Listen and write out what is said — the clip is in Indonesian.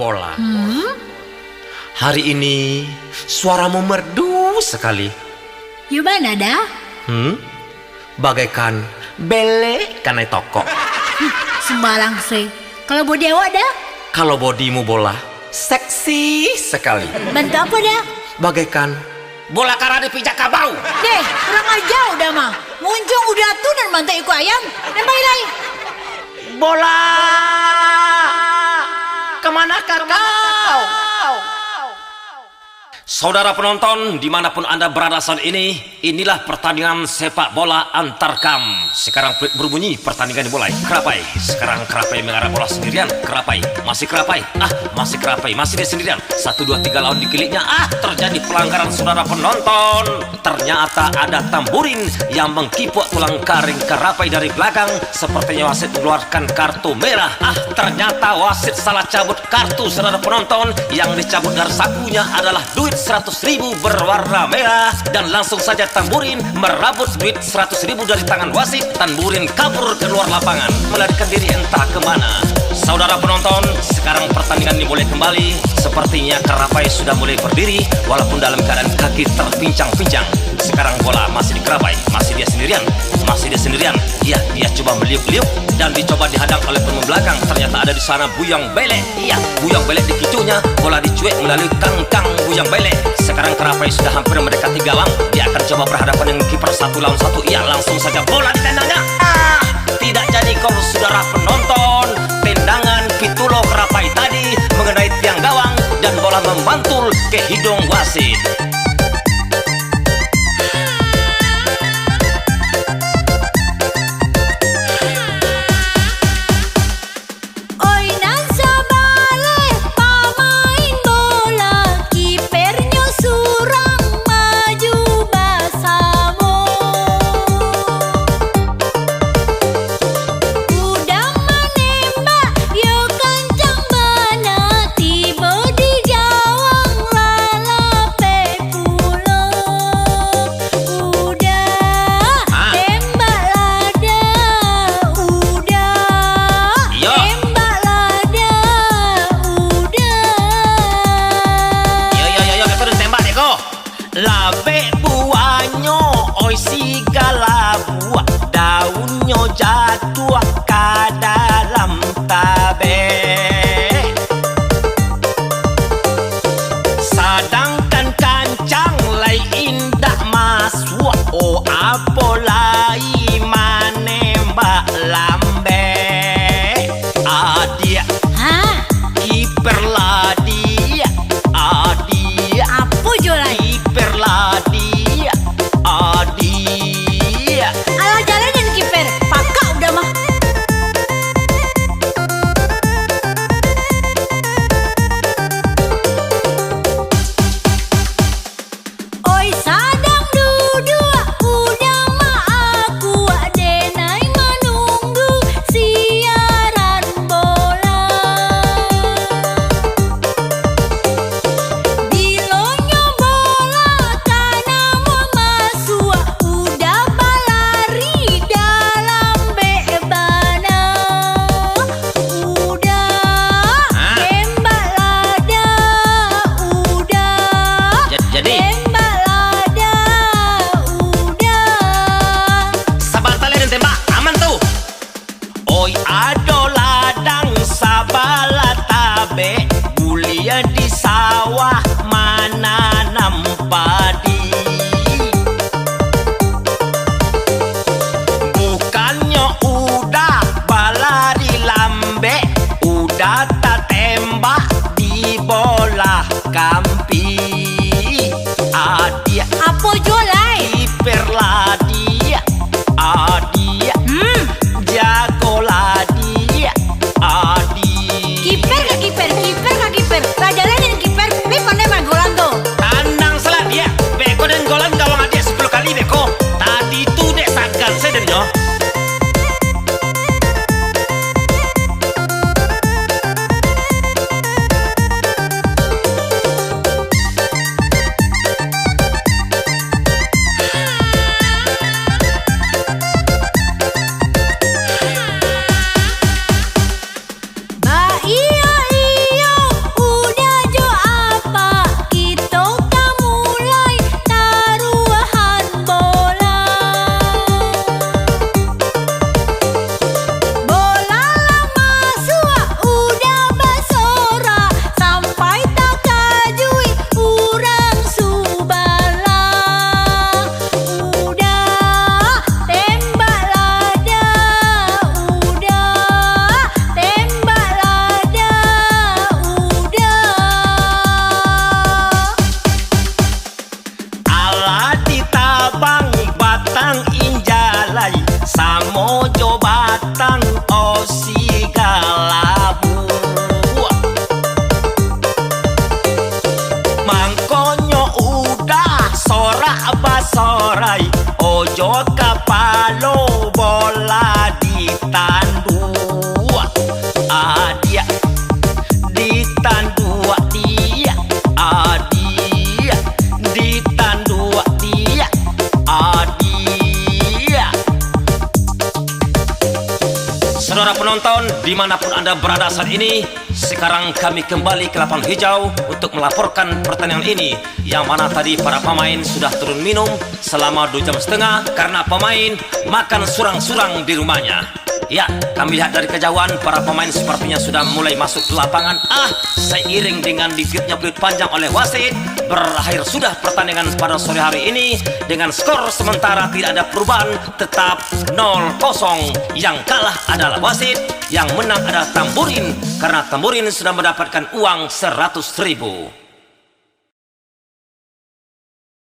Bola. Hari ini suaramu merdu sekali. Gimana dah? Bagaikan bele kanai toko. Sembarang sih. Kalau bodi awak dah? Kalau bodimu bola, seksi sekali. Bantu apa dah? Bagaikan bola karate pijak kabau. Deh, kurang aja udah mah. Muncung udah tuh dan bantu ikut ayam. Dan baik. Bola, kemanakah kau? Saudara penonton, dimanapun Anda berada saat ini, inilah pertandingan sepak bola antar kam. Sekarang berbunyi, pertandingan dimulai. Kerapai, sekarang Kerapai mengarah bola sendirian. Kerapai, masih Kerapai. Masih Kerapai, masih dia sendirian. 1, 2, 3 lawan dikiliknya. Terjadi pelanggaran saudara penonton. Ternyata ada Tamburin yang mengkipuk tulang karing Kerapai dari belakang. Sepertinya wasit mengeluarkan kartu merah. Ternyata wasit salah cabut kartu saudara penonton. Yang dicabut dari sakunya adalah duit 100.000 berwarna merah, dan langsung saja Tamburin merabut duit 100.000 dari tangan wasit. Tamburin kabur keluar lapangan, melarikan diri entah kemana. Saudara penonton, sekarang pertandingan dimulai kembali. Sepertinya Kerapai sudah mulai berdiri walaupun dalam keadaan kaki terpincang-pincang. Sekarang bola masih di Kerapai, masih dia sendirian. Iya, dia coba meliuk-liuk dan dicoba dihadang oleh pemain belakang. Ternyata ada di sana Buyang Belek. Iya, Buyang Belek dikicunya, bola dicuek melalui kangkang Buyang Belek. Sekarang Kerapai sudah hampir mendekati gawang. Dia akan coba berhadapan dengan kiper 1 lawan 1. Iya, langsung saja bola ditendangnya. Tidak jadi gol saudara penonton. Tendangan Pitulo Kerapai tadi mengenai tiang gawang dan bola memantul ke hidung wasit. Labe buahnya, oi segala buah, daunnya jatuh ke dalam tabe. Sedangkan kancang lai indah masuk, oh apolai menembak lambe. Adia, kiper lah dia, adia. Apa jolai? Alah jalan dan kiper, pakak udah mah. Oi sadang duduk, udah mah aku denai menunggu siaran bola. Bilonyo bola karena mau masuk, udah balari dalam bebana. Udah tembak lada, udah Jadi tembak lada, udah. sabar tali dan tembak, aman tuh. Oi ado ladang sabala tabe, bulia di sawah menanam padi. Bukannya udah balari lambe, udah tak tembak di bola kampi. Adia Apa jolai? kiper lah dia, adia jago lah dia, adia. Kiper ke kiper, kiper ke kiper. Raja lain dan kiper, bebas. warai, ojo kapalo bola ditandu. Adia ditandu dia, adia ditandu dia, adia. Saudara penonton, dimanapun Anda berada saat ini, sekarang kami kembali ke lapangan hijau untuk melaporkan pertandingan ini, yang mana tadi para pemain sudah turun minum selama 2 jam setengah karena pemain makan surang-surang di rumahnya. Ya, kami lihat dari kejauhan para pemain sepertinya sudah mulai masuk ke lapangan. Seiring dengan ditiupnya peluit panjang oleh wasit, berakhir sudah pertandingan pada sore hari ini dengan skor sementara tidak ada perubahan, tetap 0-0. Yang kalah adalah wasit, yang menang adalah Tamburin karena Tamburin sudah mendapatkan uang 100.000.